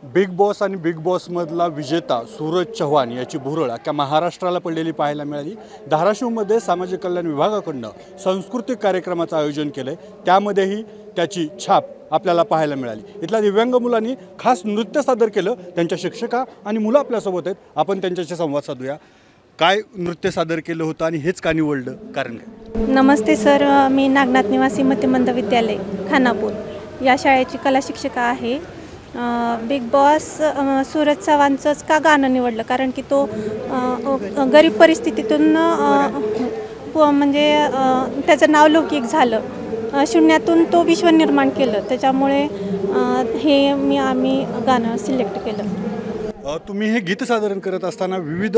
Big boss आणि big बॉसमधला विजेता सूरज चव्हाण याची भुरळ अख्ख्या महाराष्ट्राला पडलेली पाहायला मिळाली। धाराशिवमध्ये सामाजिक कल्याण विभागाकडून सांस्कृतिक कार्यक्रमाचं आयोजन केलं आहे, त्यामध्येही त्याची छाप आपल्याला पाहायला मिळाली। इथल्या दिव्यांग मुलांनी खास नृत्य सादर केलं। त्यांच्या शिक्षिका आणि मुलं आपल्यासोबत आहेत, आपण त्यांच्याशी संवाद साधूया। काय नृत्य सादर केलं होतं आणि हेच का निवडलं, कारण काय? नमस्ते सर, मी नागनाथ निवासी मध्यमंद विद्यालय खानापूर या शाळेची कला शिक्षिका आहे। बिग बॉस सूरज चव्हाणचंच का गाणं निवडलं, कारण की तो गरीब परिस्थितीतून म्हणजे त्याचं नाव लौकिक झालं, शून्यातून तो विश्व निर्माण केलं, त्याच्यामुळे आम्ही गाणं सिलेक्ट केलं। तुम्ही हे गीत सादर करत असताना विविध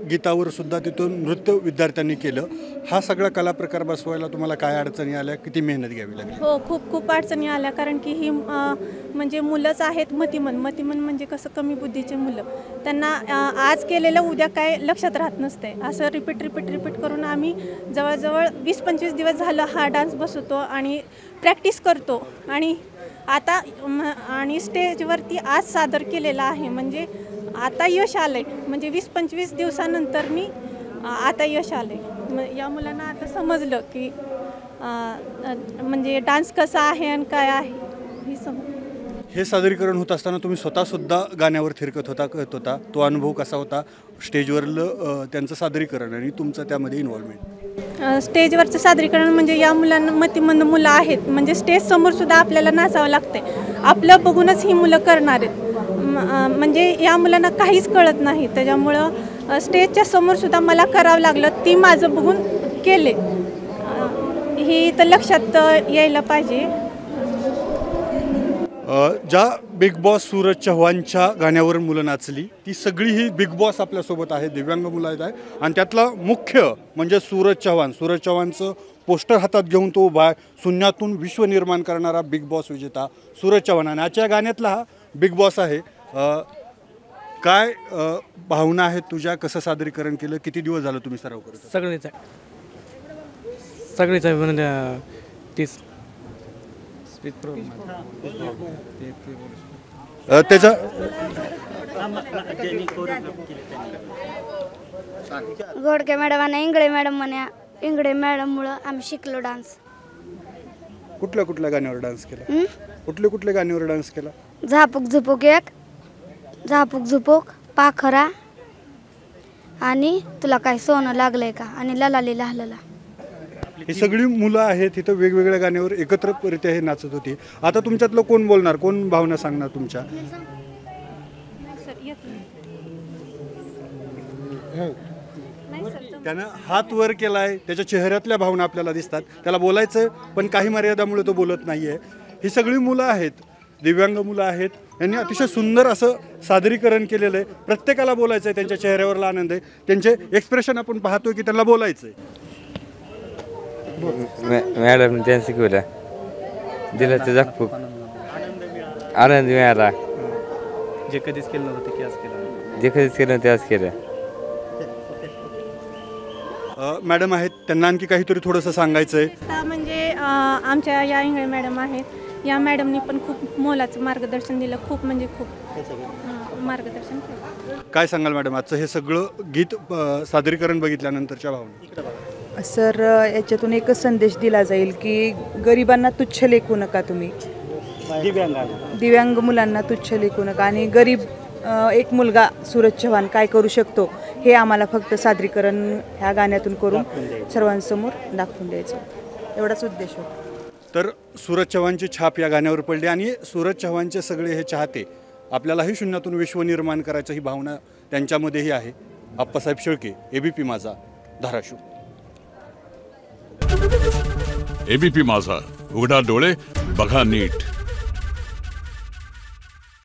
गीतावर सुद्धा तिथून नृत्य विद्यार्थ्यांनी केलं। हा सगळा कला प्रकार बसवायला तुम्हाला काय अडचणी आल्या, किती मेहनत घ्यावी लागली? हो, खूप अडचणी आल्या, कारण की ही म्हणजे मुलंच आहेत मतिमंद म्हणजे कसं कमी बुद्धीचे मुलं, त्यांना आज केलेलं उद्या काय लक्षात राहत नसते। असं रिपीट करून आम्ही जवळजवळ 20-25 दिवस झालं हा डान्स बसवतो आणि प्रॅक्टिस करतो आणि आता स्टेजवरती आज सादर केलेला आहे। म्हणजे आता यश आलं आहे, म्हणजे 20-25 दिवसानंतर आता यश आलं आहे। या मुलांना आता समजलं की म्हणजे डान्स कसा आहे आणि काय आहे हे सादरीकरण होत असताना तुम्ही स्वतःसुद्धा गाण्यावर थिरकत होता, तो अनुभव कसा होता? स्टेजवरलं त्यांचं सादरीकरण आणि तुमचं त्यामध्ये इन्व्हॉल्वमेंट? स्टेजवरचं सादरीकरण म्हणजे या मुलांना मतिमंद मुलं आहेत, म्हणजे स्टेज समोर सुद्धा आपल्याला नाचावं लागते, आपलं बघूनच ही मुलं करणार आहेत। म्हणजे या मुलांना काहीच कळत नाही, त्याच्यामुळं स्टेजच्या समोर सुद्धा मला करावं लागलं, ती माझं बघून केले, ही तर लक्षात यायला पाहिजे। ज्या बिग बॉस सूरज चव्हाणच्या गाण्यावर मुलं नाचली, ती सगळी ही बिग बॉस आपल्यासोबत आहे, दिव्यांग मुलं आहेत आणि त्यातला मुख्य म्हणजे सूरज चव्हाणचं पोस्टर हातात घेऊन तो उभा आहे, शून्यातून विश्व निर्माण करणारा बिग बॉस विजेता सूरज चव्हाण। आणि आजच्या गाण्यातला हा बिग बॉस आहे। काय भावना आहेत तुझ्या? कसं सादरीकरण केलं? किती दिवस झालं तुम्ही सराव करत? सगळीच म्हणजे तीच त्याचा गोडके मॅडम आणि इंगळे मॅडममुळं आम्ही शिकलो डान्स। कुठल्या गाण्यावर डान्स केला? कुठल्या गाण्यावर डान्स केला? झापूक झुपूक पाखरा आणि तुला काय सोनं लागलंय का आणि ललाली लहलला। ही सगळी मुलं आहेत तिथं, वेगवेगळ्या गाण्यावर एकत्ररित्या हे नाचत होती। आता तुमच्यातलं कोण बोलणार, कोण भावना सांगणार तुमच्या? त्यानं हात वर केलाय, त्याच्या चेहऱ्यातल्या भावना आपल्याला दिसतात, त्याला बोलायचं पण काही मर्यादामुळे तो बोलत नाहीये। ही सगळी मुलं आहेत, दिव्यांग मुलं आहेत, यांनी अतिशय सुंदर असं सादरीकरण केलेलं आहे। प्रत्येकाला बोलायचं आहे, त्यांच्या चेहऱ्यावरला आनंद आहे, त्यांचे एक्सप्रेशन आपण पाहतोय की त्यांना बोलायचं आहे। मॅडम त्यांनी शिकवलं, दिलं ते झापूक आनंद मिळाला, जे कधीच केलं नव्हतं ते आज केलं, जे कधीच केलं ते आज केलं। मॅडम आहेत, त्यांना आणखी काहीतरी थोडंसं सांगायचं आहे। म्हणजे आमच्या या इंगळे मॅडम आहेत, या मॅडमनी पण खूप मोलाचं मार्गदर्शन दिलं, खूप मार्गदर्शन केलं। काय सांगाल मॅडम, आजचं हे सगळं गीत सादरीकरण बघितल्यानंतरच्या भावना? सर, याच्यातून एकच संदेश दिला जाईल की गरिबांना तुच्छ लेखू नका, तुम्ही दिव्यांग मुलांना तुच्छ लेखू नका, आणि गरीब एक मुलगा सूरज चव्हाण काय करू शकतो हे आम्हाला फक्त सादरीकरण ह्या गाण्यातून करून सर्वांसमोर दाखवून द्यायचं, एवढाच उद्देश होता। तर सूरज चव्हाणची छाप या गाण्यावर पडली आणि सूरज चव्हाणचे सगळे हे चाहते आपल्यालाही शून्यातून विश्व निर्माण करायचं ही भावना त्यांच्यामध्येही आहे। आप्पासाहेब शेळके, एबीपी माझा, धाराशिव। एबीपी माझा, उघडा डोळे बघा नीट।